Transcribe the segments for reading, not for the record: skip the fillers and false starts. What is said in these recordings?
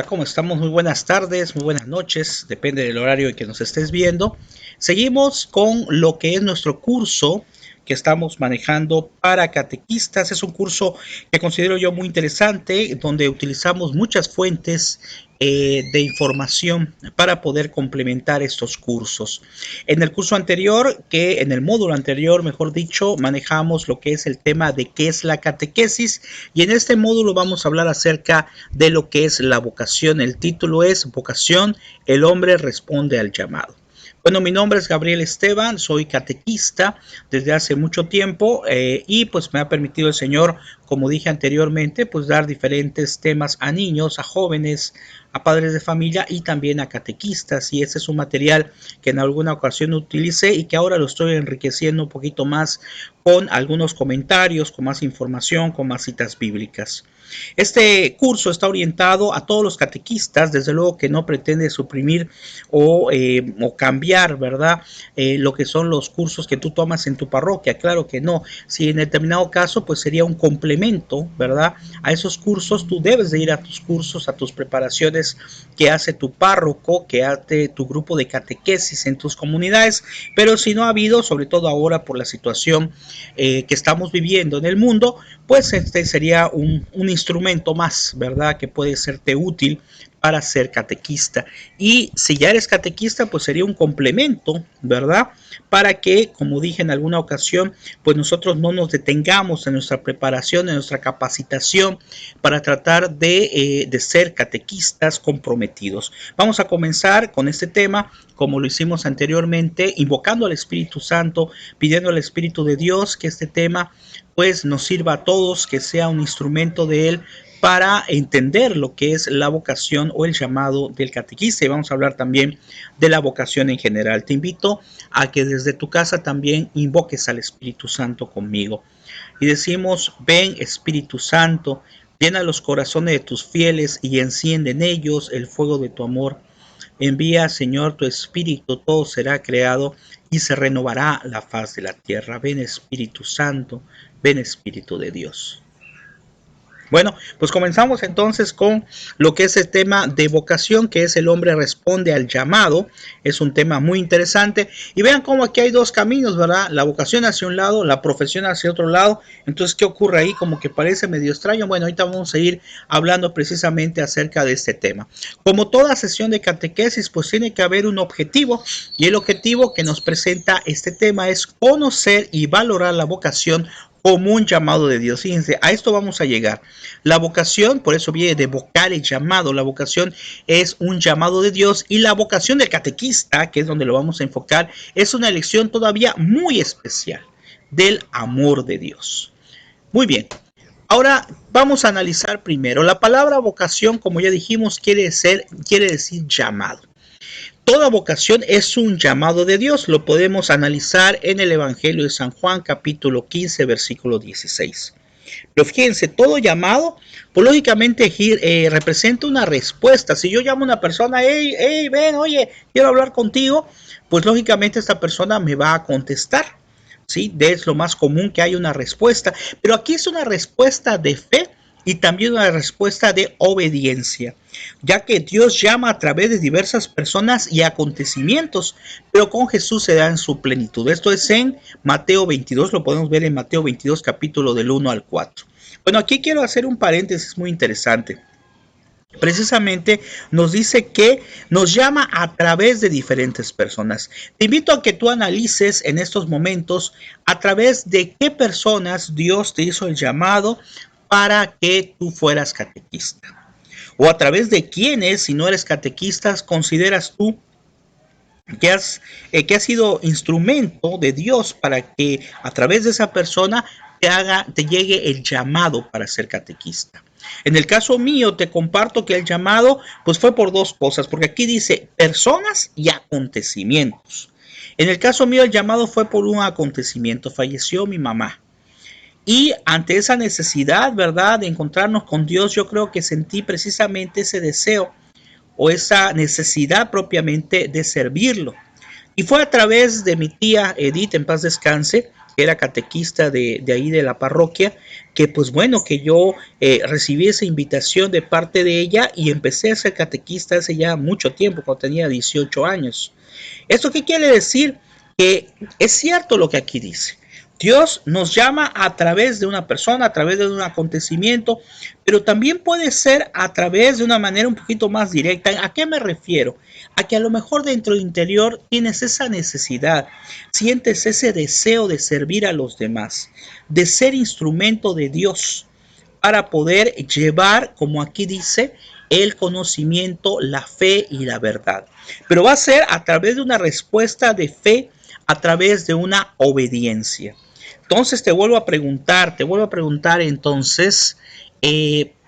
Hola, ¿cómo estamos? Muy buenas tardes, muy buenas noches, depende del horario en que nos estés viendo. Seguimos con lo que es nuestro curso que estamos manejando para catequistas. Es un curso que considero yo muy interesante, donde utilizamos muchas fuentes de información para poder complementar estos cursos. En el curso anterior, en el módulo anterior, mejor dicho, manejamos lo que es el tema de qué es la catequesis, y en este módulo vamos a hablar acerca de lo que es la vocación. El título es Vocación, el hombre responde al llamado. Bueno, mi nombre es Gabriel Esteban, soy catequista desde hace mucho tiempo y pues me ha permitido el Señor, como dije anteriormente, pues dar diferentes temas a niños, a jóvenes, a padres de familia y también a catequistas, y ese es un material que en alguna ocasión utilicé y que ahora lo estoy enriqueciendo un poquito más con algunos comentarios, con más información, con más citas bíblicas. Este curso está orientado a todos los catequistas, desde luego que no pretende suprimir o cambiar, ¿verdad? Lo que son los cursos que tú tomas en tu parroquia, claro que no. Si en determinado caso, pues sería un complemento, ¿verdad? A esos cursos, tú debes de ir a tus cursos, a tus preparaciones que hace tu párroco, que hace tu grupo de catequesis en tus comunidades, pero si no ha habido, sobre todo ahora por la situación que estamos viviendo en el mundo, pues este sería un instrumento más, ¿verdad? Que puede serte útil para ser catequista. Y si ya eres catequista, pues sería un complemento, ¿verdad? Para que, como dije en alguna ocasión, pues nosotros no nos detengamos en nuestra preparación, en nuestra capacitación para tratar de ser catequistas comprometidos. Vamos a comenzar con este tema, como lo hicimos anteriormente, invocando al Espíritu Santo, pidiendo al Espíritu de Dios que este tema pues nos sirva a todos, que sea un instrumento de Él para entender lo que es la vocación o el llamado del catequista. Y vamos a hablar también de la vocación en general. Te invito a que desde tu casa también invoques al Espíritu Santo conmigo. Y decimos: ven Espíritu Santo, llena los corazones de tus fieles y enciende en ellos el fuego de tu amor. Envía, Señor, tu Espíritu, todo será creado y se renovará la faz de la tierra. Ven Espíritu Santo, ven Espíritu de Dios. Bueno, pues comenzamos entonces con lo que es el tema de vocación, que es el hombre responde al llamado. Es un tema muy interesante. Y vean cómo aquí hay dos caminos, ¿verdad? La vocación hacia un lado, la profesión hacia otro lado. Entonces, ¿qué ocurre ahí? Como que parece medio extraño. Bueno, ahorita vamos a ir hablando precisamente acerca de este tema. Como toda sesión de catequesis, pues tiene que haber un objetivo. Y el objetivo que nos presenta este tema es conocer y valorar la vocación como un llamado de Dios. Fíjense, a esto vamos a llegar. La vocación, por eso viene de vocar el llamado. La vocación es un llamado de Dios, y la vocación del catequista, que es donde lo vamos a enfocar, es una elección todavía muy especial del amor de Dios. Muy bien. Ahora vamos a analizar primero. La palabra vocación, como ya dijimos, quiere decir llamado. Toda vocación es un llamado de Dios. Lo podemos analizar en el Evangelio de San Juan, capítulo 15, versículo 16. Pero fíjense, todo llamado, pues lógicamente representa una respuesta. Si yo llamo a una persona: hey, ven, oye, quiero hablar contigo, pues lógicamente esta persona me va a contestar. ¿Sí? Es lo más común que hay una respuesta. Pero aquí es una respuesta de fe y también una respuesta de obediencia, ya que Dios llama a través de diversas personas y acontecimientos, pero con Jesús se da en su plenitud. Esto es en Mateo 22, lo podemos ver en Mateo 22, capítulo del 1 al 4. Bueno, aquí quiero hacer un paréntesis muy interesante. Precisamente nos dice que nos llama a través de diferentes personas. Te invito a que tú analices en estos momentos a través de qué personas Dios te hizo el llamado para que tú fueras catequista, o a través de quiénes, si no eres catequista, consideras tú que has sido instrumento de Dios para que a través de esa persona te llegue el llamado para ser catequista. En el caso mío te comparto que el llamado pues fue por dos cosas, porque aquí dice personas y acontecimientos. En el caso mío el llamado fue por un acontecimiento: falleció mi mamá. Y ante esa necesidad, ¿verdad?, de encontrarnos con Dios, yo creo que sentí precisamente ese deseo o esa necesidad propiamente de servirlo. Y fue a través de mi tía Edith, en paz descanse, que era catequista de ahí de la parroquia, que pues bueno, que yo recibí esa invitación de parte de ella y empecé a ser catequista hace ya mucho tiempo, cuando tenía 18 años. ¿Esto qué quiere decir? Que es cierto lo que aquí dice. Dios nos llama a través de una persona, a través de un acontecimiento, pero también puede ser a través de una manera un poquito más directa. ¿A qué me refiero? A que a lo mejor dentro del interior tienes esa necesidad, sientes ese deseo de servir a los demás, de ser instrumento de Dios para poder llevar, como aquí dice, el conocimiento, la fe y la verdad. Pero va a ser a través de una respuesta de fe, a través de una obediencia. Entonces te vuelvo a preguntar entonces,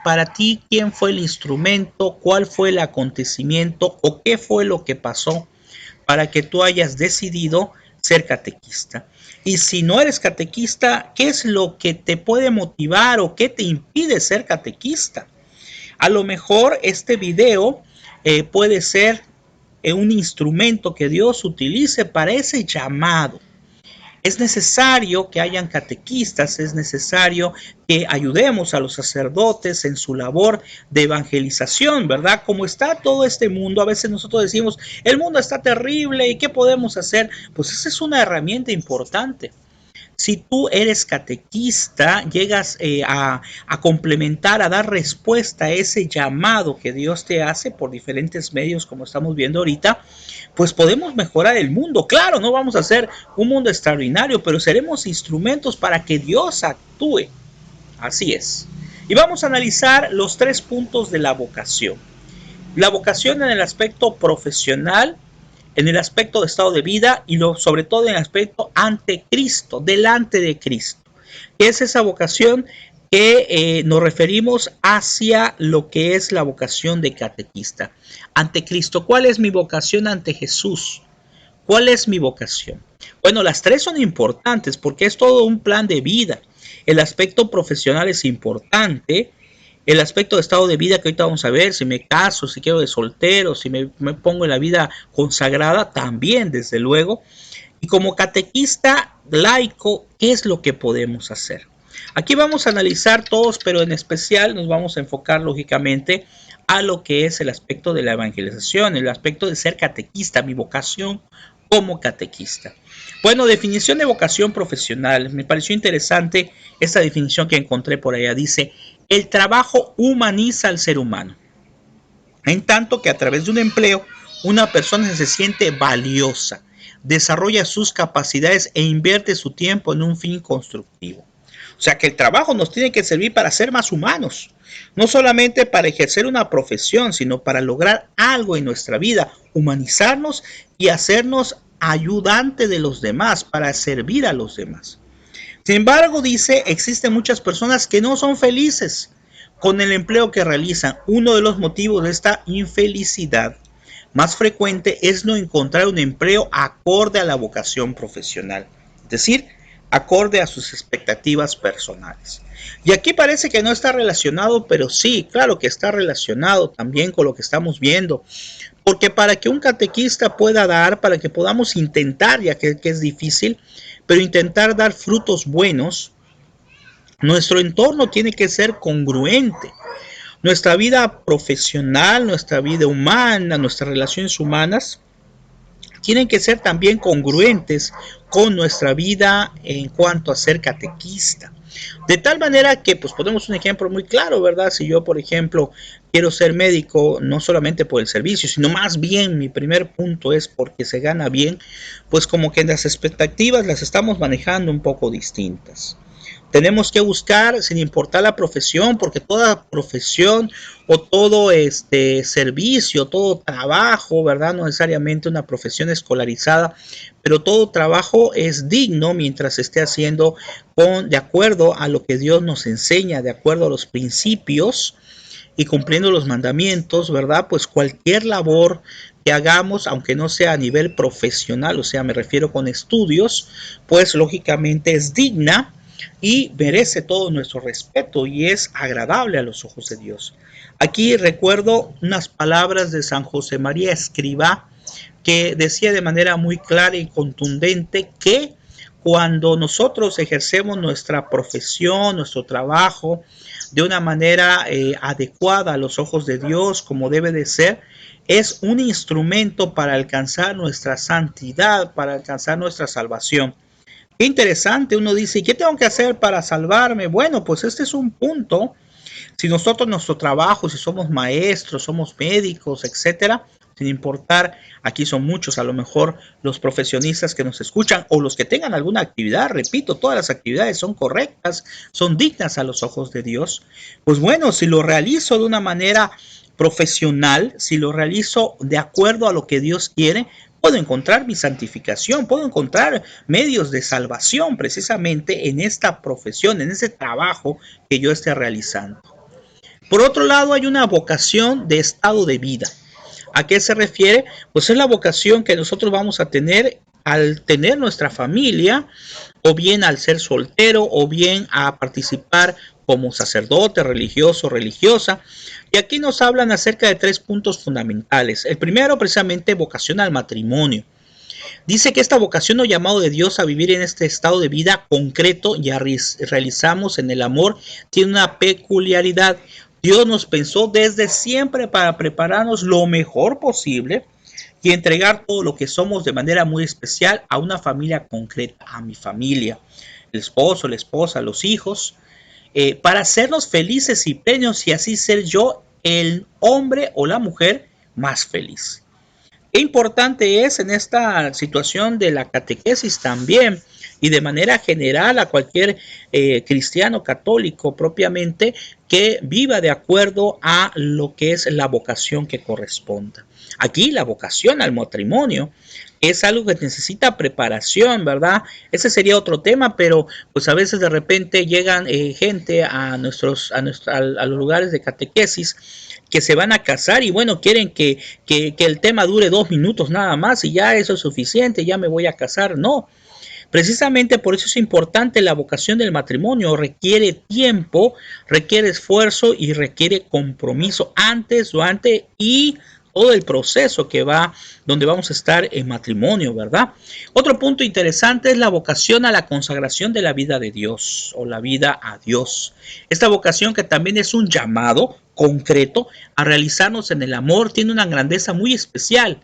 para ti, ¿quién fue el instrumento? ¿Cuál fue el acontecimiento? ¿O qué fue lo que pasó para que tú hayas decidido ser catequista? Y si no eres catequista, ¿qué es lo que te puede motivar o qué te impide ser catequista? A lo mejor este video puede ser un instrumento que Dios utilice para ese llamado. Es necesario que hayan catequistas, es necesario que ayudemos a los sacerdotes en su labor de evangelización, ¿verdad? Como está todo este mundo, a veces nosotros decimos, el mundo está terrible y ¿qué podemos hacer? Pues esa es una herramienta importante. Si tú eres catequista, llegas a complementar, a dar respuesta a ese llamado que Dios te hace por diferentes medios, como estamos viendo ahorita, pues podemos mejorar el mundo. Claro, no vamos a hacer un mundo extraordinario, pero seremos instrumentos para que Dios actúe. Así es. Y vamos a analizar los 3 puntos de la vocación. La vocación en el aspecto profesional, en el aspecto de estado de vida y sobre todo en el aspecto ante Cristo, delante de Cristo. ¿Qué es esa vocación? Que nos referimos hacia lo que es la vocación de catequista. Ante Cristo, ¿cuál es mi vocación ante Jesús? ¿Cuál es mi vocación? Bueno, las tres son importantes porque es todo un plan de vida. El aspecto profesional es importante. El aspecto de estado de vida que ahorita vamos a ver, si me caso, si quiero de soltero, si me pongo en la vida consagrada, también, desde luego. Y como catequista laico, ¿qué es lo que podemos hacer? Aquí vamos a analizar todos, pero en especial nos vamos a enfocar lógicamente a lo que es el aspecto de la evangelización, el aspecto de ser catequista, mi vocación como catequista. Bueno, definición de vocación profesional. Me pareció interesante esta definición que encontré por allá. Dice, el trabajo humaniza al ser humano, en tanto que a través de un empleo una persona se siente valiosa, desarrolla sus capacidades e invierte su tiempo en un fin constructivo. O sea que el trabajo nos tiene que servir para ser más humanos, no solamente para ejercer una profesión, sino para lograr algo en nuestra vida, humanizarnos y hacernos ayudante de los demás, para servir a los demás. Sin embargo, dice, existen muchas personas que no son felices con el empleo que realizan. Uno de los motivos de esta infelicidad más frecuente es no encontrar un empleo acorde a la vocación profesional, es decir, acorde a sus expectativas personales. Y aquí parece que no está relacionado, pero sí, claro que está relacionado también con lo que estamos viendo. Porque para que un catequista pueda dar, para que podamos intentar, ya que es difícil, pero intentar dar frutos buenos, nuestro entorno tiene que ser congruente. Nuestra vida profesional, nuestra vida humana, nuestras relaciones humanas tienen que ser también congruentes con nuestra vida en cuanto a ser catequista. De tal manera que, pues ponemos un ejemplo muy claro, ¿verdad? Si yo, por ejemplo, quiero ser médico, no solamente por el servicio, sino más bien mi primer punto es porque se gana bien, pues como que las expectativas las estamos manejando un poco distintas. Tenemos que buscar, sin importar la profesión, porque toda profesión o todo servicio, todo trabajo, ¿verdad? No necesariamente una profesión escolarizada, pero todo trabajo es digno mientras se esté haciendo de acuerdo a lo que Dios nos enseña, de acuerdo a los principios y cumpliendo los mandamientos, ¿verdad? Pues cualquier labor que hagamos, aunque no sea a nivel profesional, o sea, me refiero con estudios, pues lógicamente es digna y merece todo nuestro respeto y es agradable a los ojos de Dios. Aquí recuerdo unas palabras de San José María Escrivá que decía de manera muy clara y contundente que cuando nosotros ejercemos nuestra profesión, nuestro trabajo de una manera adecuada a los ojos de Dios, como debe de ser, es un instrumento para alcanzar nuestra santidad, para alcanzar nuestra salvación. Qué interesante, uno dice, ¿qué tengo que hacer para salvarme? Bueno, pues este es un punto. Si nosotros nuestro trabajo, si somos maestros, somos médicos, etcétera, sin importar, aquí son muchos, a lo mejor los profesionistas que nos escuchan o los que tengan alguna actividad, repito, todas las actividades son correctas, son dignas a los ojos de Dios. Pues bueno, si lo realizo de una manera profesional, si lo realizo de acuerdo a lo que Dios quiere, puedo encontrar mi santificación, puedo encontrar medios de salvación precisamente en esta profesión, en ese trabajo que yo esté realizando. Por otro lado, hay una vocación de estado de vida. ¿A qué se refiere? Pues es la vocación que nosotros vamos a tener al tener nuestra familia, o bien al ser soltero, o bien a participar como sacerdote, religioso, religiosa. Y aquí nos hablan acerca de 3 puntos fundamentales. El primero, precisamente, vocación al matrimonio. Dice que esta vocación o llamado de Dios a vivir en este estado de vida concreto y realizamos en el amor tiene una peculiaridad. Dios nos pensó desde siempre para prepararnos lo mejor posible y entregar todo lo que somos de manera muy especial a una familia concreta, a mi familia, el esposo, la esposa, los hijos, para hacernos felices y plenos y así ser yo el hombre o la mujer más feliz. Qué importante es en esta situación de la catequesis también y de manera general a cualquier cristiano católico propiamente que viva de acuerdo a lo que es la vocación que corresponda. Aquí la vocación al matrimonio es algo que necesita preparación, ¿verdad? Ese sería otro tema, pero pues a veces de repente llegan gente a a los lugares de catequesis que se van a casar y bueno, quieren que el tema dure 2 minutos nada más y ya eso es suficiente, ya me voy a casar. No, precisamente por eso es importante la vocación del matrimonio. Requiere tiempo, requiere esfuerzo y requiere compromiso antes, durante y todo el proceso que va, donde vamos a estar en matrimonio, ¿verdad? Otro punto interesante es la vocación a la consagración de la vida de Dios o la vida a Dios. Esta vocación que también es un llamado concreto a realizarnos en el amor tiene una grandeza muy especial.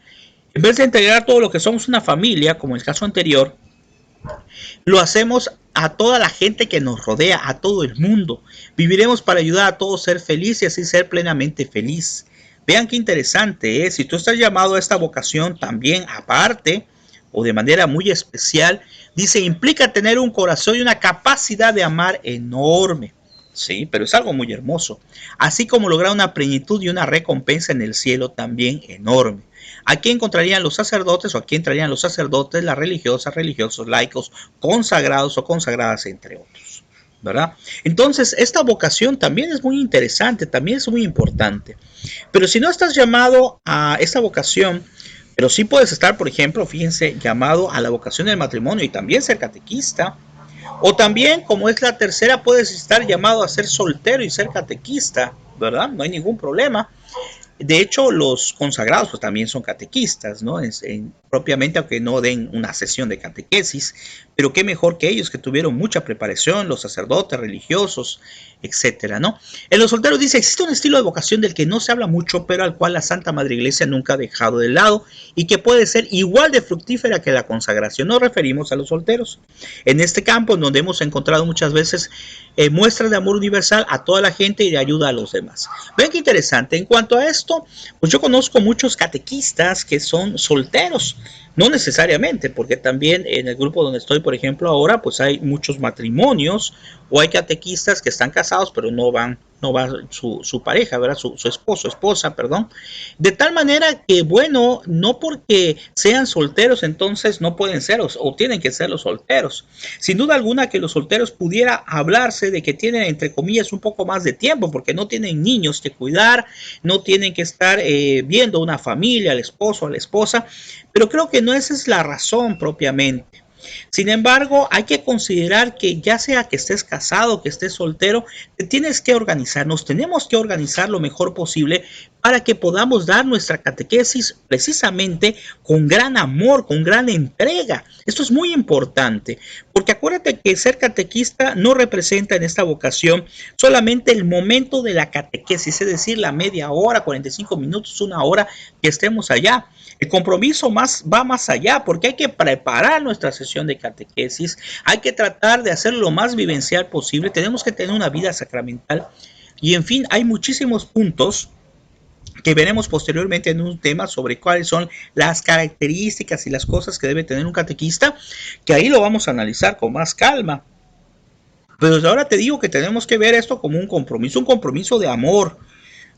En vez de integrar todo lo que somos una familia, como el caso anterior, lo hacemos a toda la gente que nos rodea, a todo el mundo. Viviremos para ayudar a todos a ser felices y así ser plenamente feliz. Vean qué interesante, ¿eh? Si tú estás llamado a esta vocación también aparte o de manera muy especial, dice, implica tener un corazón y una capacidad de amar enorme. Sí, pero es algo muy hermoso. Así como lograr una plenitud y una recompensa en el cielo también enorme. Aquí encontrarían los sacerdotes o aquí entrarían los sacerdotes, las religiosas, religiosos, laicos, consagrados o consagradas, entre otros, ¿verdad? Entonces, esta vocación también es muy interesante, también es muy importante. Pero si no estás llamado a esta vocación, pero sí puedes estar, por ejemplo, fíjense, llamado a la vocación del matrimonio y también ser catequista, o también, como es la tercera, puedes estar llamado a ser soltero y ser catequista, ¿verdad? No hay ningún problema. De hecho, los consagrados pues, también son catequistas, ¿no? Propiamente, aunque no den una sesión de catequesis, pero qué mejor que ellos que tuvieron mucha preparación, los sacerdotes, religiosos, etcétera, ¿no? En los solteros dice, existe un estilo de vocación del que no se habla mucho, pero al cual la Santa Madre Iglesia nunca ha dejado de lado y que puede ser igual de fructífera que la consagración. Nos referimos a los solteros. En este campo, en donde hemos encontrado muchas veces muestras de amor universal a toda la gente y de ayuda a los demás. Ven qué interesante. En cuanto a esto, pues yo conozco muchos catequistas que son solteros. No necesariamente, porque también en el grupo donde estoy, por ejemplo, ahora, pues hay muchos matrimonios o hay catequistas que están casados, pero no va su pareja, ¿verdad? Su esposo, esposa, perdón. De tal manera que, bueno, no porque sean solteros, entonces no pueden ser o tienen que ser los solteros. Sin duda alguna que los solteros pudiera hablarse de que tienen, entre comillas, un poco más de tiempo, porque no tienen niños que cuidar, no tienen que estar viendo una familia, al esposo, a la esposa, pero creo que no esa es la razón propiamente. Sin embargo, hay que considerar que ya sea que estés casado, que estés soltero, te tienes que organizar, nos tenemos que organizar lo mejor posible para que podamos dar nuestra catequesis precisamente con gran amor, con gran entrega. Esto es muy importante, porque acuérdate que ser catequista no representa en esta vocación solamente el momento de la catequesis, es decir, la media hora, 45 minutos, una hora que estemos allá. El compromiso va más allá, porque hay que preparar nuestra sesión de catequesis, hay que tratar de hacerlo lo más vivencial posible, tenemos que tener una vida sacramental y en fin, hay muchísimos puntos que veremos posteriormente en un tema sobre cuáles son las características y las cosas que debe tener un catequista, que ahí lo vamos a analizar con más calma. Pero ahora te digo que tenemos que ver esto como un compromiso de amor,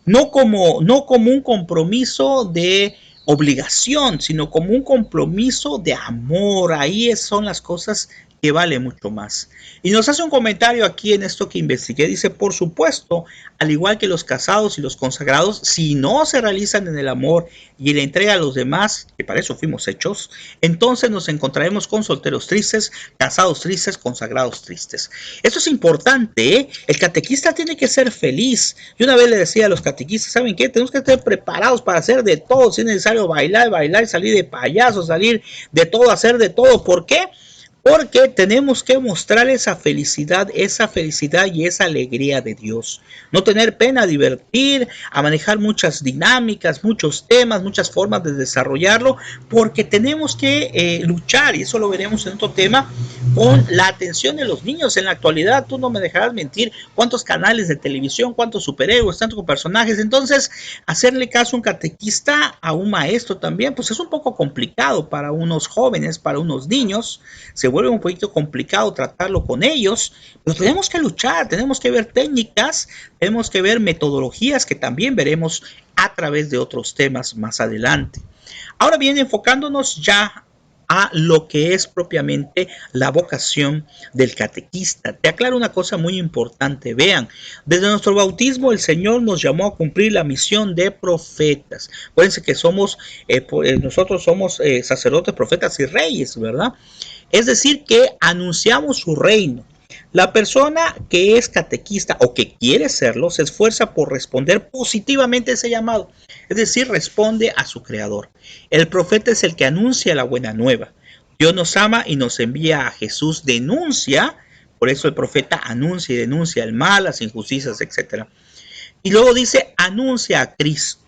no como un compromiso de obligación, sino como un compromiso de amor. Ahí son las cosas que vale mucho más. Y nos hace un comentario aquí en esto que investigué. Dice, por supuesto, al igual que los casados y los consagrados, si no se realizan en el amor y en la entrega a los demás, que para eso fuimos hechos, entonces nos encontraremos con solteros tristes, casados tristes, consagrados tristes. Esto es importante, ¿eh? El catequista tiene que ser feliz. Yo una vez le decía a los catequistas, ¿saben qué? Tenemos que estar preparados para hacer de todo. Si es necesario bailar, salir de payaso, salir de todo, hacer de todo. ¿Por qué? Porque tenemos que mostrar esa felicidad y esa alegría de Dios. No tener pena, divertir, a manejar muchas dinámicas, muchos temas, muchas formas de desarrollarlo, porque tenemos que luchar, y eso lo veremos en otro tema, con la atención de los niños. En la actualidad, tú no me dejarás mentir, cuántos canales de televisión, cuántos superhéroes, tantos personajes. Entonces, hacerle caso a un catequista, a un maestro también, pues es un poco complicado para unos jóvenes, para unos niños. Se vuelve un poquito complicado tratarlo con ellos, pero tenemos que luchar, tenemos que ver técnicas, tenemos que ver metodologías que también veremos a través de otros temas más adelante. Ahora bien, enfocándonos ya a lo que es propiamente la vocación del catequista. Te aclaro una cosa muy importante. Vean, desde nuestro bautismo el Señor nos llamó a cumplir la misión de profetas. Acuérdense que nosotros somos sacerdotes, profetas y reyes, ¿verdad? Es decir, que anunciamos su reino. La persona que es catequista o que quiere serlo se esfuerza por responder positivamente a ese llamado, es decir, responde a su creador. El profeta es el que anuncia la buena nueva. Dios nos ama y nos envía a Jesús, denuncia, por eso el profeta anuncia y denuncia el mal, las injusticias, etc. Y luego dice, anuncia a Cristo.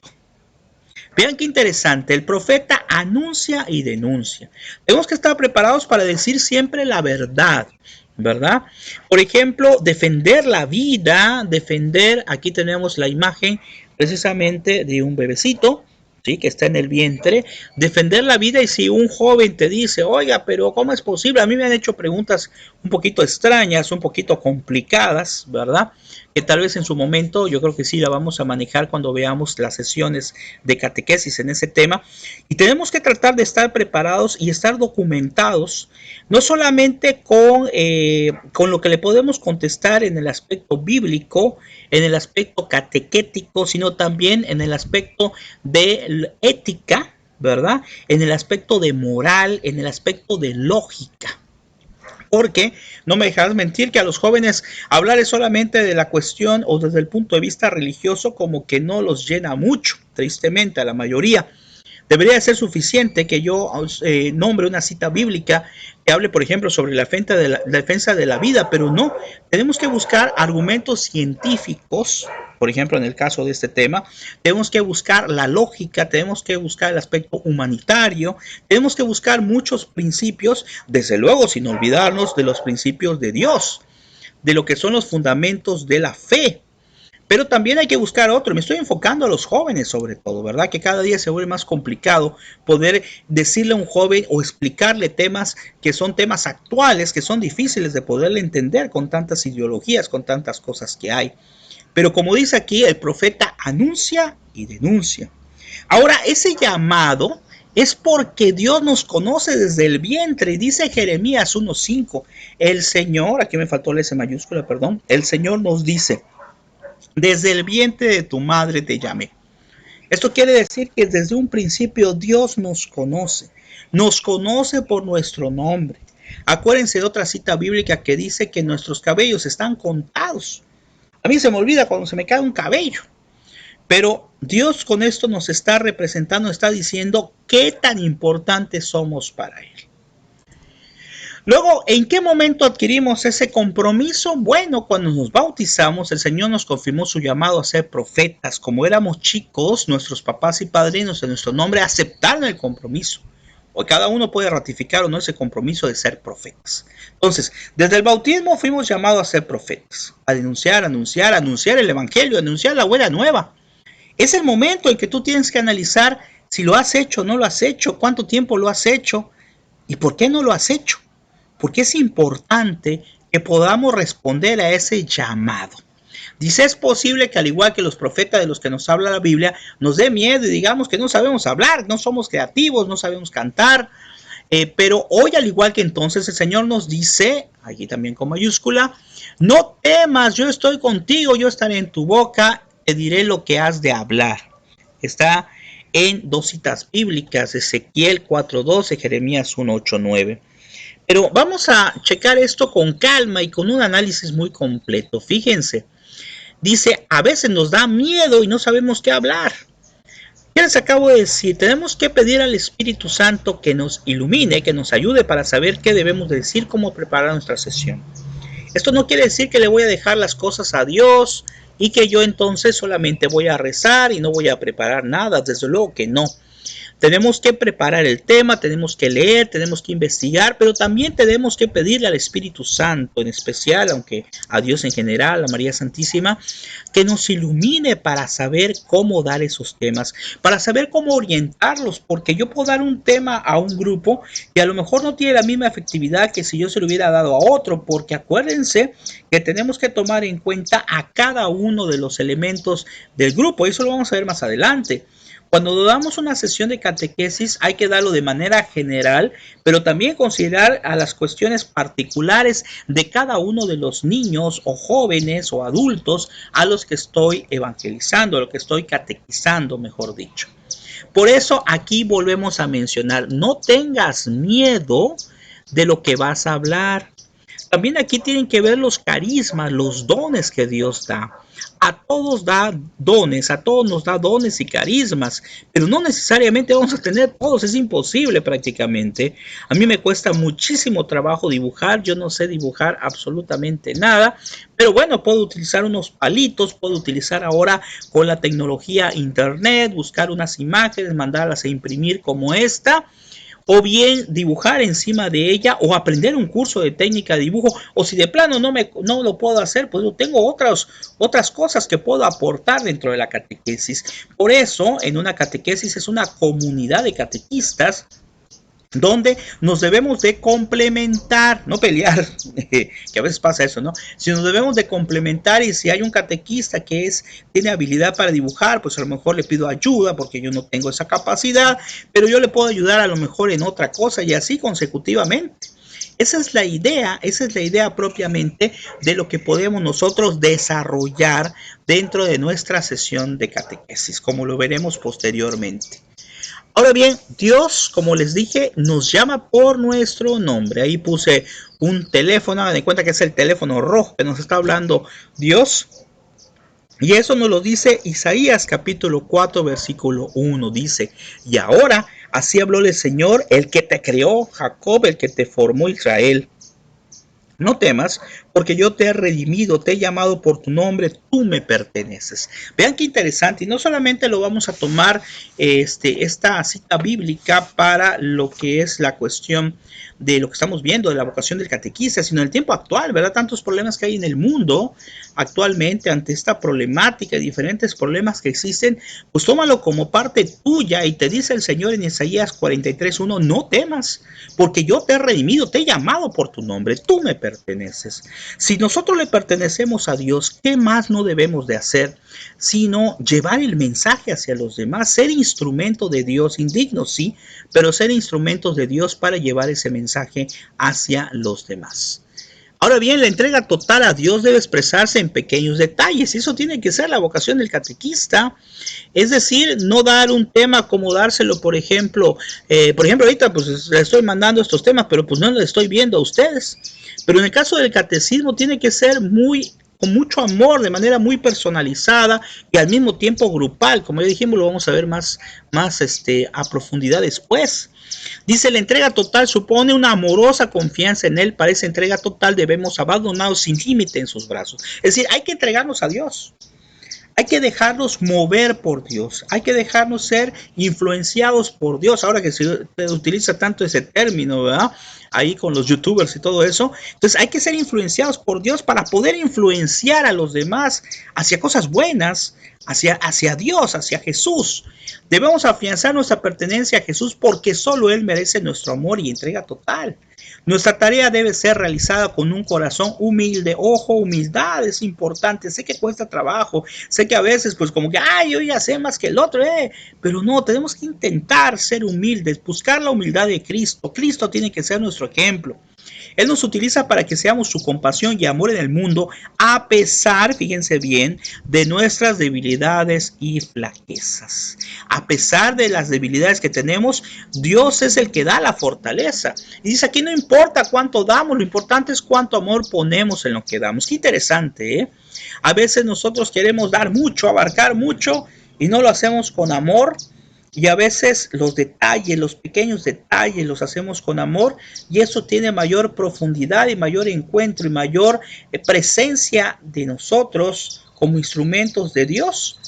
Vean qué interesante, el profeta anuncia y denuncia. Tenemos que estar preparados para decir siempre la verdad, ¿verdad? Por ejemplo, defender la vida, aquí tenemos la imagen precisamente de un bebecito, ¿sí? Que está en el vientre, defender la vida. Y si un joven te dice, oiga, pero ¿cómo es posible? A mí me han hecho preguntas un poquito extrañas, un poquito complicadas, ¿verdad? Que tal vez en su momento yo creo que sí la vamos a manejar cuando veamos las sesiones de catequesis en ese tema. Y tenemos que tratar de estar preparados y estar documentados, no solamente con lo que le podemos contestar en el aspecto bíblico, en el aspecto catequético, sino también en el aspecto de ética, ¿verdad? En el aspecto de moral, en el aspecto de lógica. Porque no me dejarás mentir que a los jóvenes hablarles solamente de la cuestión o desde el punto de vista religioso como que no los llena mucho, tristemente a la mayoría. Debería ser suficiente que yo nombre una cita bíblica que hable, por ejemplo, sobre la defensa de la vida, pero no, tenemos que buscar argumentos científicos. Por ejemplo, en el caso de este tema, tenemos que buscar la lógica, tenemos que buscar el aspecto humanitario, tenemos que buscar muchos principios, desde luego sin olvidarnos de los principios de Dios, de lo que son los fundamentos de la fe. Pero también hay que buscar otro. Me estoy enfocando a los jóvenes sobre todo, ¿verdad? Que cada día se vuelve más complicado poder decirle a un joven o explicarle temas que son temas actuales, que son difíciles de poderle entender con tantas ideologías, con tantas cosas que hay. Pero como dice aquí, el profeta anuncia y denuncia. Ahora, ese llamado es porque Dios nos conoce desde el vientre. Dice Jeremías 1:5. El Señor, aquí me faltó la S mayúscula, perdón. El Señor nos dice, desde el vientre de tu madre te llamé. Esto quiere decir que desde un principio Dios nos conoce por nuestro nombre. Acuérdense de otra cita bíblica que dice que nuestros cabellos están contados. A mí se me olvida cuando se me cae un cabello. Pero Dios con esto nos está representando, está diciendo qué tan importantes somos para Él. Luego, ¿en qué momento adquirimos ese compromiso? Bueno, cuando nos bautizamos, el Señor nos confirmó su llamado a ser profetas. Como éramos chicos, nuestros papás y padrinos en nuestro nombre aceptaron el compromiso. Hoy cada uno puede ratificar o no ese compromiso de ser profetas. Entonces, desde el bautismo fuimos llamados a ser profetas, a denunciar, anunciar el evangelio, anunciar la buena nueva. Es el momento en que tú tienes que analizar si lo has hecho o no lo has hecho, cuánto tiempo lo has hecho y por qué no lo has hecho. Porque es importante que podamos responder a ese llamado. Dice, es posible que al igual que los profetas de los que nos habla la Biblia, nos dé miedo y digamos que no sabemos hablar, no somos creativos, no sabemos cantar. Pero hoy, al igual que entonces, el Señor nos dice, aquí también con mayúscula, no temas, yo estoy contigo, yo estaré en tu boca, te diré lo que has de hablar. Está en dos citas bíblicas, Ezequiel 4:12, Jeremías 1:8-9. Pero vamos a checar esto con calma y con un análisis muy completo. Fíjense, dice, a veces nos da miedo y no sabemos qué hablar. ¿Qué les acabo de decir? Tenemos que pedir al Espíritu Santo que nos ilumine, que nos ayude para saber qué debemos de decir, cómo preparar nuestra sesión. Esto no quiere decir que le voy a dejar las cosas a Dios y que yo entonces solamente voy a rezar y no voy a preparar nada. Desde luego que no. Tenemos que preparar el tema, tenemos que leer, tenemos que investigar, pero también tenemos que pedirle al Espíritu Santo, en especial, aunque a Dios en general, a María Santísima, que nos ilumine para saber cómo dar esos temas, para saber cómo orientarlos, porque yo puedo dar un tema a un grupo y a lo mejor no tiene la misma efectividad que si yo se lo hubiera dado a otro, porque acuérdense que tenemos que tomar en cuenta a cada uno de los elementos del grupo, y eso lo vamos a ver más adelante. Cuando damos una sesión de catequesis hay que darlo de manera general, pero también considerar a las cuestiones particulares de cada uno de los niños o jóvenes o adultos a los que estoy evangelizando, a los que estoy catequizando, mejor dicho. Por eso aquí volvemos a mencionar, no tengas miedo de lo que vas a hablar. También aquí tienen que ver los carismas, los dones que Dios da. A todos da dones, a todos nos da dones y carismas, pero no necesariamente vamos a tener todos, es imposible prácticamente. A mí me cuesta muchísimo trabajo dibujar, yo no sé dibujar absolutamente nada, pero bueno, puedo utilizar unos palitos, puedo utilizar ahora con la tecnología internet, buscar unas imágenes, mandarlas a imprimir como esta, o bien dibujar encima de ella o aprender un curso de técnica de dibujo, o si de plano no lo puedo hacer, pues yo tengo otras cosas que puedo aportar dentro de la catequesis. Por eso en una catequesis es una comunidad de catequistas donde nos debemos de complementar, no pelear, que a veces pasa eso, ¿no? Si nos debemos de complementar, y si hay un catequista que tiene habilidad para dibujar, pues a lo mejor le pido ayuda porque yo no tengo esa capacidad, pero yo le puedo ayudar a lo mejor en otra cosa y así consecutivamente. Esa es la idea propiamente de lo que podemos nosotros desarrollar dentro de nuestra sesión de catequesis, como lo veremos posteriormente. Ahora bien, Dios, como les dije, nos llama por nuestro nombre. Ahí puse un teléfono, hagan de cuenta que es el teléfono rojo que nos está hablando Dios. Y eso nos lo dice Isaías capítulo 4 versículo 1. Dice, y ahora así habló el Señor, el que te creó, Jacob, el que te formó, Israel. No temas, porque yo te he redimido, te he llamado por tu nombre, tú me perteneces. Vean qué interesante, y no solamente lo vamos a tomar esta cita bíblica para lo que es la cuestión de lo que estamos viendo, de la vocación del catequista, sino en el tiempo actual, ¿verdad? Tantos problemas que hay en el mundo actualmente ante esta problemática y diferentes problemas que existen, pues tómalo como parte tuya y te dice el Señor en Isaías 43:1, no temas, porque yo te he redimido, te he llamado por tu nombre, tú me perteneces. Si nosotros le pertenecemos a Dios, ¿qué más no debemos de hacer sino llevar el mensaje hacia los demás, ser instrumento de Dios, indigno sí, pero ser instrumentos de Dios para llevar ese mensaje hacia los demás? Ahora bien, la entrega total a Dios debe expresarse en pequeños detalles, y eso tiene que ser la vocación del catequista. Es decir, no dar un tema como dárselo, por ejemplo, ahorita pues le estoy mandando estos temas, pero pues no les estoy viendo a ustedes. Pero en el caso del catecismo tiene que ser muy con mucho amor, de manera muy personalizada y al mismo tiempo grupal. Como ya dijimos, lo vamos a ver más a profundidad después. Dice, la entrega total supone una amorosa confianza en Él. Para esa entrega total debemos abandonarnos sin límite en sus brazos. Es decir, hay que entregarnos a Dios. Hay que dejarnos mover por Dios, hay que dejarnos ser influenciados por Dios. Ahora que se utiliza tanto ese término, ¿verdad? Ahí con los youtubers y todo eso. Entonces hay que ser influenciados por Dios para poder influenciar a los demás hacia cosas buenas, hacia Dios, hacia Jesús. Debemos afianzar nuestra pertenencia a Jesús porque solo Él merece nuestro amor y entrega total. Nuestra tarea debe ser realizada con un corazón humilde. Ojo, humildad es importante. Sé que cuesta trabajo. Sé que a veces pues como que, yo ya sé más que el otro, pero no, tenemos que intentar ser humildes, buscar la humildad de Cristo. Cristo tiene que ser nuestro ejemplo. Él nos utiliza para que seamos su compasión y amor en el mundo, a pesar, fíjense bien, de nuestras debilidades y flaquezas. A pesar de las debilidades que tenemos, Dios es el que da la fortaleza. Y dice, aquí no importa cuánto damos, lo importante es cuánto amor ponemos en lo que damos. Qué interesante, ¿eh? A veces nosotros queremos dar mucho, abarcar mucho, y no lo hacemos con amor. Y a veces los detalles, los pequeños detalles los hacemos con amor y eso tiene mayor profundidad y mayor encuentro y mayor presencia de nosotros como instrumentos de Dios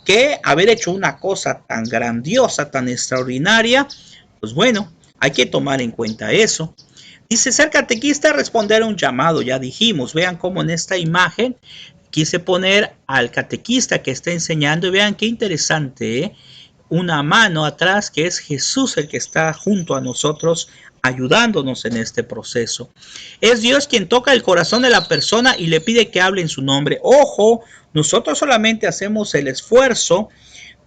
que haber hecho una cosa tan grandiosa, tan extraordinaria. Pues bueno, hay que tomar en cuenta eso. Dice, ser catequista es responder a un llamado, ya dijimos. Vean cómo en esta imagen quise poner al catequista que está enseñando y vean qué interesante, ¿eh? Una mano atrás que es Jesús el que está junto a nosotros ayudándonos en este proceso. Es Dios quien toca el corazón de la persona y le pide que hable en su nombre. Ojo, nosotros solamente hacemos el esfuerzo,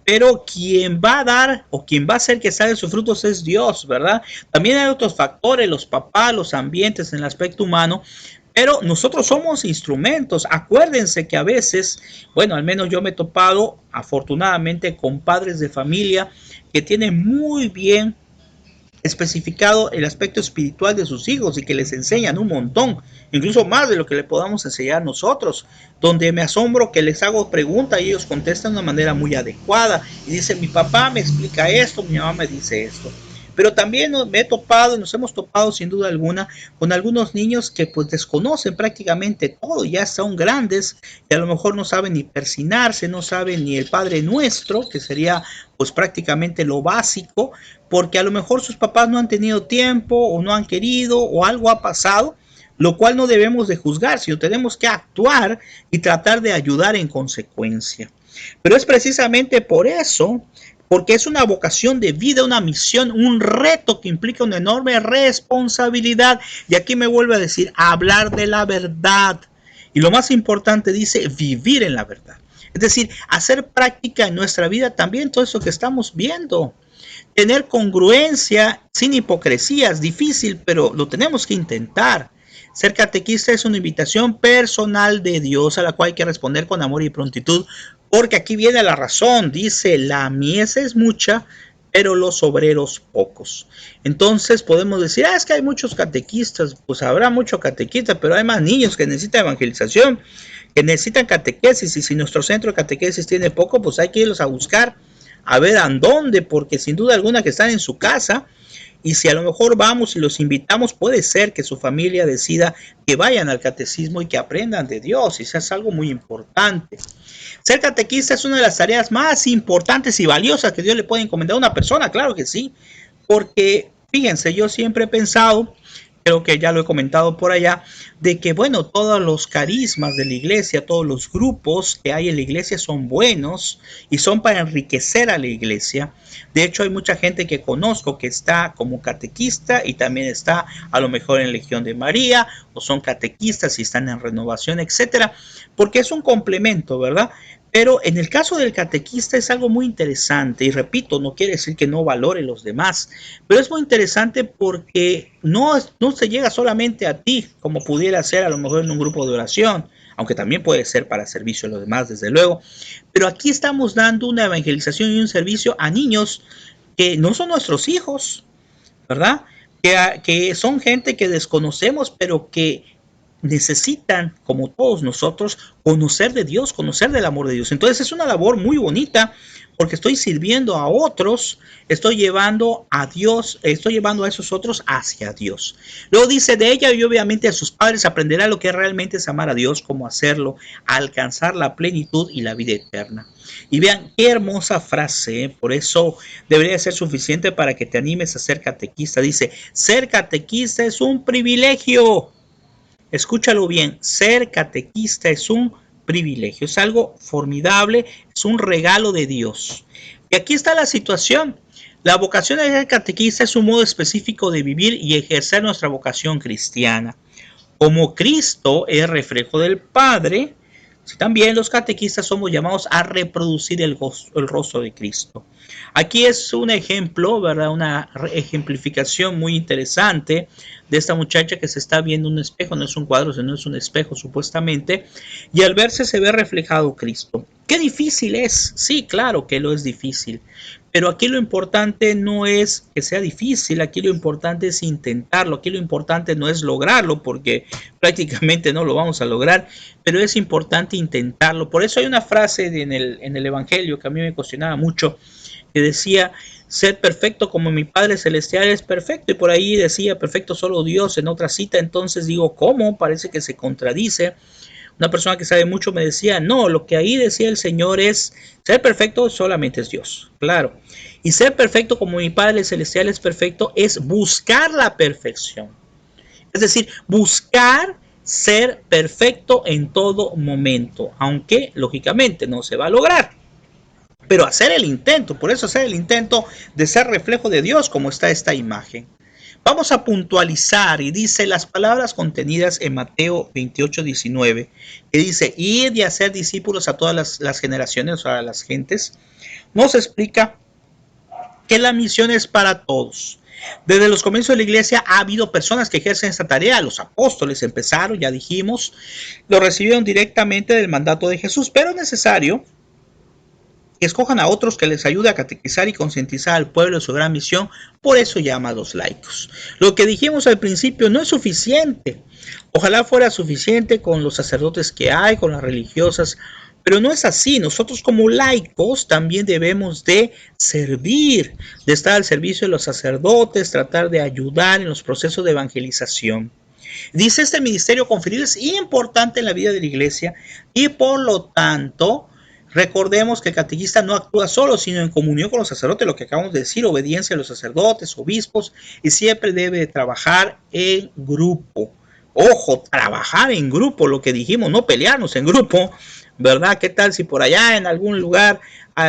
pero quien va a dar o quien va a hacer que salgan sus frutos es Dios, ¿verdad? También hay otros factores, los papás, los ambientes en el aspecto humano, pero nosotros somos instrumentos. Acuérdense que a veces, bueno, al menos yo me he topado afortunadamente con padres de familia que tienen muy bien especificado el aspecto espiritual de sus hijos y que les enseñan un montón, incluso más de lo que le podamos enseñar nosotros, donde me asombro que les hago preguntas y ellos contestan de una manera muy adecuada y dicen, mi papá me explica esto, mi mamá me dice esto. Pero también me he topado y nos hemos topado sin duda alguna con algunos niños que pues desconocen prácticamente todo, ya son grandes y a lo mejor no saben ni persinarse, no saben ni el Padre Nuestro, que sería pues prácticamente lo básico, porque a lo mejor sus papás no han tenido tiempo o no han querido o algo ha pasado, lo cual no debemos de juzgar, sino tenemos que actuar y tratar de ayudar en consecuencia. Pero es precisamente por eso, porque es una vocación de vida, una misión, un reto que implica una enorme responsabilidad. Y aquí me vuelve a decir, hablar de la verdad. Y lo más importante dice, vivir en la verdad. Es decir, hacer práctica en nuestra vida también todo eso que estamos viendo. Tener congruencia sin hipocresía es difícil, pero lo tenemos que intentar. Ser catequista es una invitación personal de Dios a la cual hay que responder con amor y prontitud, porque aquí viene la razón. Dice, la mies es mucha, pero los obreros pocos. Entonces podemos decir, es que hay muchos catequistas. Pues habrá muchos catequistas, pero hay más niños que necesitan evangelización, que necesitan catequesis, y si nuestro centro de catequesis tiene poco, pues hay que irlos a buscar a ver a dónde, porque sin duda alguna que están en su casa, y si a lo mejor vamos y los invitamos, puede ser que su familia decida que vayan al catecismo y que aprendan de Dios, y eso es algo muy importante. Ser catequista es una de las tareas más importantes y valiosas que Dios le puede encomendar a una persona, claro que sí, porque fíjense, yo siempre he pensado, creo que ya lo he comentado por allá, de que bueno, todos los carismas de la iglesia, todos los grupos que hay en la iglesia son buenos y son para enriquecer a la iglesia. De hecho, hay mucha gente que conozco que está como catequista y también está a lo mejor en Legión de María, o son catequistas y están en renovación, etcétera, porque es un complemento, ¿verdad? Pero en el caso del catequista es algo muy interesante, y repito, no quiere decir que no valore los demás, pero es muy interesante porque no se llega solamente a ti, como pudiera ser a lo mejor en un grupo de oración, aunque también puede ser para servicio a los demás, desde luego, pero aquí estamos dando una evangelización y un servicio a niños que no son nuestros hijos, ¿verdad? Que son gente que desconocemos, pero que necesitan, como todos nosotros, conocer de Dios, conocer del amor de Dios. Entonces es una labor muy bonita porque estoy sirviendo a otros, estoy llevando a Dios, estoy llevando a esos otros hacia Dios. Luego dice, de ella y obviamente a sus padres aprenderá lo que realmente es amar a Dios, cómo hacerlo, alcanzar la plenitud y la vida eterna. Y vean qué hermosa frase, ¿eh? Por eso debería ser suficiente para que te animes a ser catequista. Dice, ser catequista es un privilegio. Escúchalo bien, ser catequista es un privilegio, es algo formidable, es un regalo de Dios. Y aquí está la situación. La vocación de ser catequista es un modo específico de vivir y ejercer nuestra vocación cristiana. Como Cristo es reflejo del Padre, también los catequistas somos llamados a reproducir el rostro de Cristo. Aquí es un ejemplo, ¿verdad? Una ejemplificación muy interesante de esta muchacha que se está viendo en un espejo, no es un cuadro, sino es un espejo supuestamente, y al verse se ve reflejado Cristo. ¿Qué difícil es? Sí, claro que lo es difícil, pero aquí lo importante no es que sea difícil, aquí lo importante es intentarlo, aquí lo importante no es lograrlo, porque prácticamente no lo vamos a lograr, pero es importante intentarlo. Por eso hay una frase en el Evangelio que a mí me cuestionaba mucho, que decía, ser perfecto como mi Padre Celestial es perfecto, y por ahí decía, perfecto solo Dios en otra cita. Entonces digo, ¿cómo? Parece que se contradice. Una persona que sabe mucho me decía, no, lo que ahí decía el Señor es, ser perfecto solamente es Dios, claro. Y ser perfecto como mi Padre Celestial es perfecto es buscar la perfección. Es decir, buscar ser perfecto en todo momento, aunque lógicamente no se va a lograr. Pero hacer el intento, por eso hacer el intento de ser reflejo de Dios como está esta imagen. Vamos a puntualizar y dice las palabras contenidas en Mateo 28:19, que dice, ir y hacer discípulos a todas las generaciones, a las gentes, nos explica que la misión es para todos. Desde los comienzos de la iglesia ha habido personas que ejercen esta tarea. Los apóstoles empezaron, ya dijimos, lo recibieron directamente del mandato de Jesús, pero es necesario que escojan a otros que les ayude a catequizar y concientizar al pueblo de su gran misión. Por eso llama a los laicos. Lo que dijimos al principio no es suficiente. Ojalá fuera suficiente con los sacerdotes que hay, con las religiosas, pero no es así. Nosotros como laicos también debemos de servir, de estar al servicio de los sacerdotes, tratar de ayudar en los procesos de evangelización. Dice, este ministerio conferido es importante en la vida de la iglesia y por lo tanto recordemos que el catequista no actúa solo, sino en comunión con los sacerdotes, lo que acabamos de decir, obediencia a los sacerdotes, obispos, y siempre debe de trabajar en grupo. Ojo, trabajar en grupo, lo que dijimos, no pelearnos en grupo, ¿verdad? ¿Qué tal si por allá en algún lugar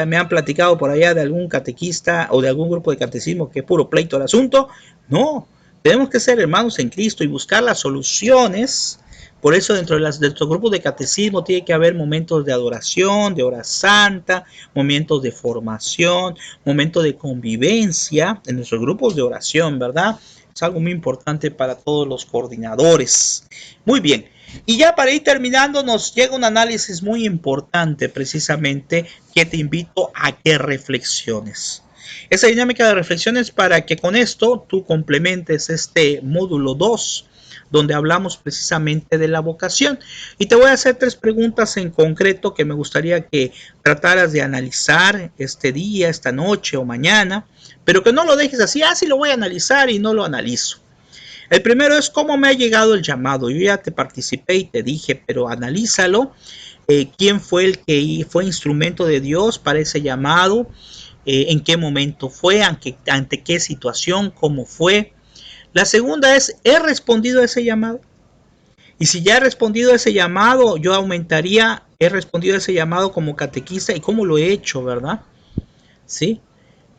me han platicado por allá de algún catequista o de algún grupo de catecismo que es puro pleito el asunto? No, tenemos que ser hermanos en Cristo y buscar las soluciones. Por eso dentro de nuestro grupo de catecismo tiene que haber momentos de adoración, de hora santa, momentos de formación, momentos de convivencia en nuestros grupos de oración, ¿verdad? Es algo muy importante para todos los coordinadores. Muy bien. Y ya para ir terminando nos llega un análisis muy importante precisamente que te invito a que reflexiones. Esa dinámica de reflexiones para que con esto tú complementes este módulo 2 donde hablamos precisamente de la vocación. Y te voy a hacer 3 preguntas en concreto que me gustaría que trataras de analizar este día, esta noche o mañana, pero que no lo dejes así, sí lo voy a analizar y no lo analizo. El primero es cómo me ha llegado el llamado. Yo ya te participé y te dije, pero analízalo. ¿Quién fue el que fue instrumento de Dios para ese llamado? ¿En qué momento fue? ¿Ante qué situación? ¿Cómo fue? La segunda es, ¿he respondido a ese llamado? Y si ya he respondido a ese llamado, yo aumentaría, he respondido a ese llamado como catequista y cómo lo he hecho, ¿verdad? ¿Sí?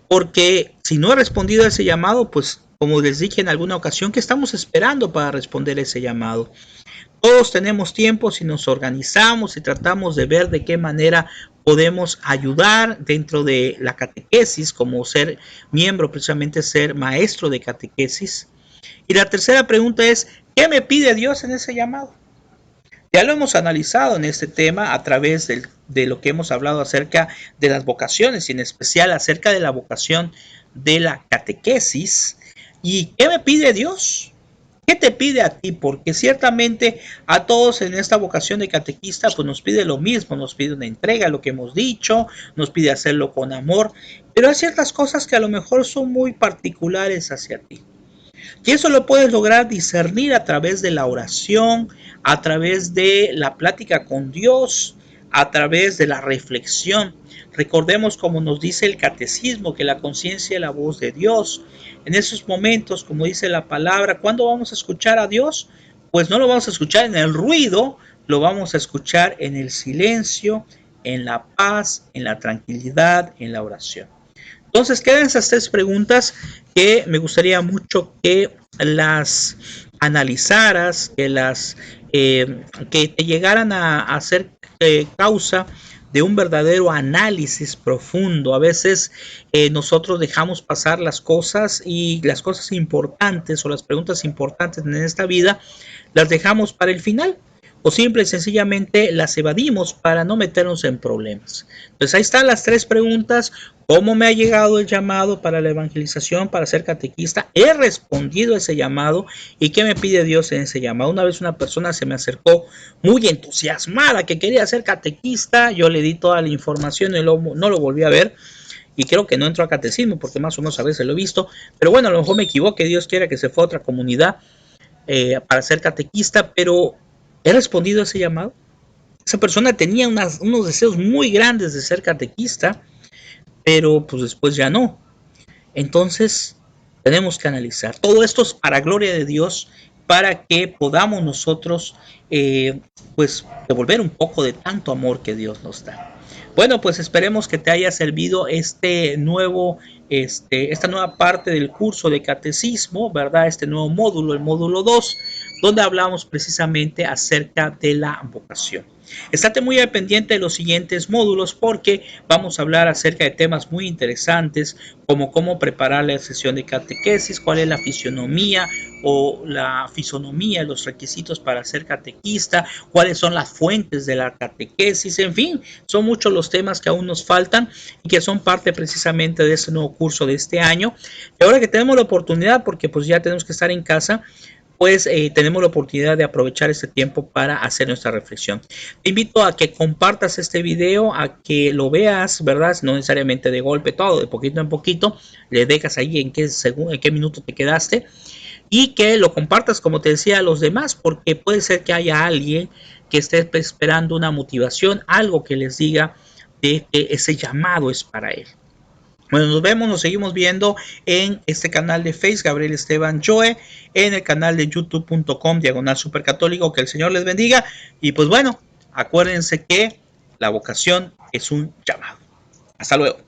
Porque si no he respondido a ese llamado, pues como les dije en alguna ocasión, ¿qué estamos esperando para responder a ese llamado? Todos tenemos tiempo si nos organizamos y tratamos de ver de qué manera podemos ayudar dentro de la catequesis, como ser miembro, precisamente ser maestro de catequesis. Y la tercera pregunta es, ¿qué me pide Dios en ese llamado? Ya lo hemos analizado en este tema a través de lo que hemos hablado acerca de las vocaciones y en especial acerca de la vocación de la catequesis. ¿Y qué me pide Dios? ¿Qué te pide a ti? Porque ciertamente a todos en esta vocación de catequista pues nos pide lo mismo, nos pide una entrega, lo que hemos dicho, nos pide hacerlo con amor, pero hay ciertas cosas que a lo mejor son muy particulares hacia ti. Y eso lo puedes lograr discernir a través de la oración, a través de la plática con Dios, a través de la reflexión. Recordemos como nos dice el catecismo, que la conciencia es la voz de Dios. En esos momentos, como dice la palabra, ¿cuándo vamos a escuchar a Dios? Pues no lo vamos a escuchar en el ruido, lo vamos a escuchar en el silencio, en la paz, en la tranquilidad, en la oración. Entonces quedan esas tres preguntas que me gustaría mucho que las analizaras, que te llegaran a hacer causa de un verdadero análisis profundo. A veces nosotros dejamos pasar las cosas y las cosas importantes o las preguntas importantes en esta vida las dejamos para el final o simple y sencillamente las evadimos para no meternos en problemas. Entonces ahí están las tres preguntas. ¿Cómo me ha llegado el llamado para la evangelización, para ser catequista? He respondido a ese llamado. ¿Y qué me pide Dios en ese llamado? Una vez una persona se me acercó muy entusiasmada que quería ser catequista. Yo le di toda la información y no lo volví a ver. Y creo que no entró a catecismo porque más o menos a veces lo he visto. Pero bueno, a lo mejor me equivoqué. Dios quiera que se fue a otra comunidad para ser catequista. Pero he respondido a ese llamado. Esa persona tenía unos deseos muy grandes de ser catequista, pero pues después ya no. Entonces tenemos que analizar. Todo esto es para gloria de Dios, para que podamos nosotros pues devolver un poco de tanto amor que Dios nos da. Bueno, pues esperemos que te haya servido esta nueva parte del curso de catecismo, ¿verdad? Este nuevo módulo, el módulo 2, donde hablamos precisamente acerca de la vocación. Estate muy al pendiente de los siguientes módulos porque vamos a hablar acerca de temas muy interesantes como cómo preparar la sesión de catequesis, cuál es la fisionomía o la fisonomía, los requisitos para ser catequista, cuáles son las fuentes de la catequesis, en fin, son muchos los temas que aún nos faltan y que son parte precisamente de este nuevo curso de este año. Y ahora que tenemos la oportunidad, porque pues ya tenemos que estar en casa, pues tenemos la oportunidad de aprovechar este tiempo para hacer nuestra reflexión. Te invito a que compartas este video, a que lo veas, ¿verdad? No necesariamente de golpe todo, de poquito en poquito, le dejas ahí en qué minuto te quedaste y que lo compartas, como te decía, a los demás, porque puede ser que haya alguien que esté esperando una motivación, algo que les diga de que ese llamado es para él. Bueno, nos vemos, nos seguimos viendo en este canal de Facebook, Gabriel Esteban Joe, en el canal de youtube.com/supercatólico. Que el Señor les bendiga. Y pues bueno, acuérdense que la vocación es un llamado. Hasta luego.